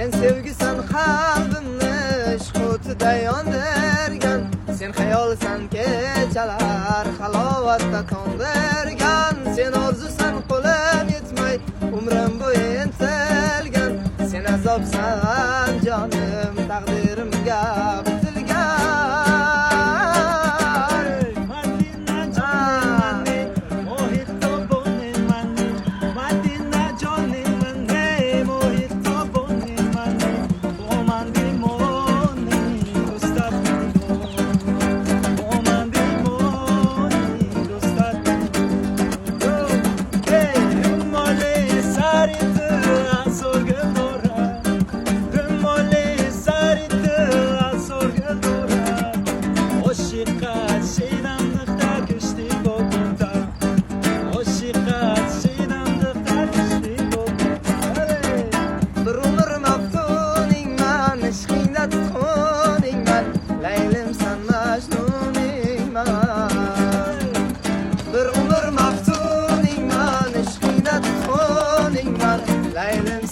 Sen sevgisan qalbimni ishqotida yondirgan, sen xayolsan kechalar halovatda tondirgan, sen orzusan qo'lim yetmay umrim bo'yi intilgan, sen azobsan jonim taqdirimga Laylim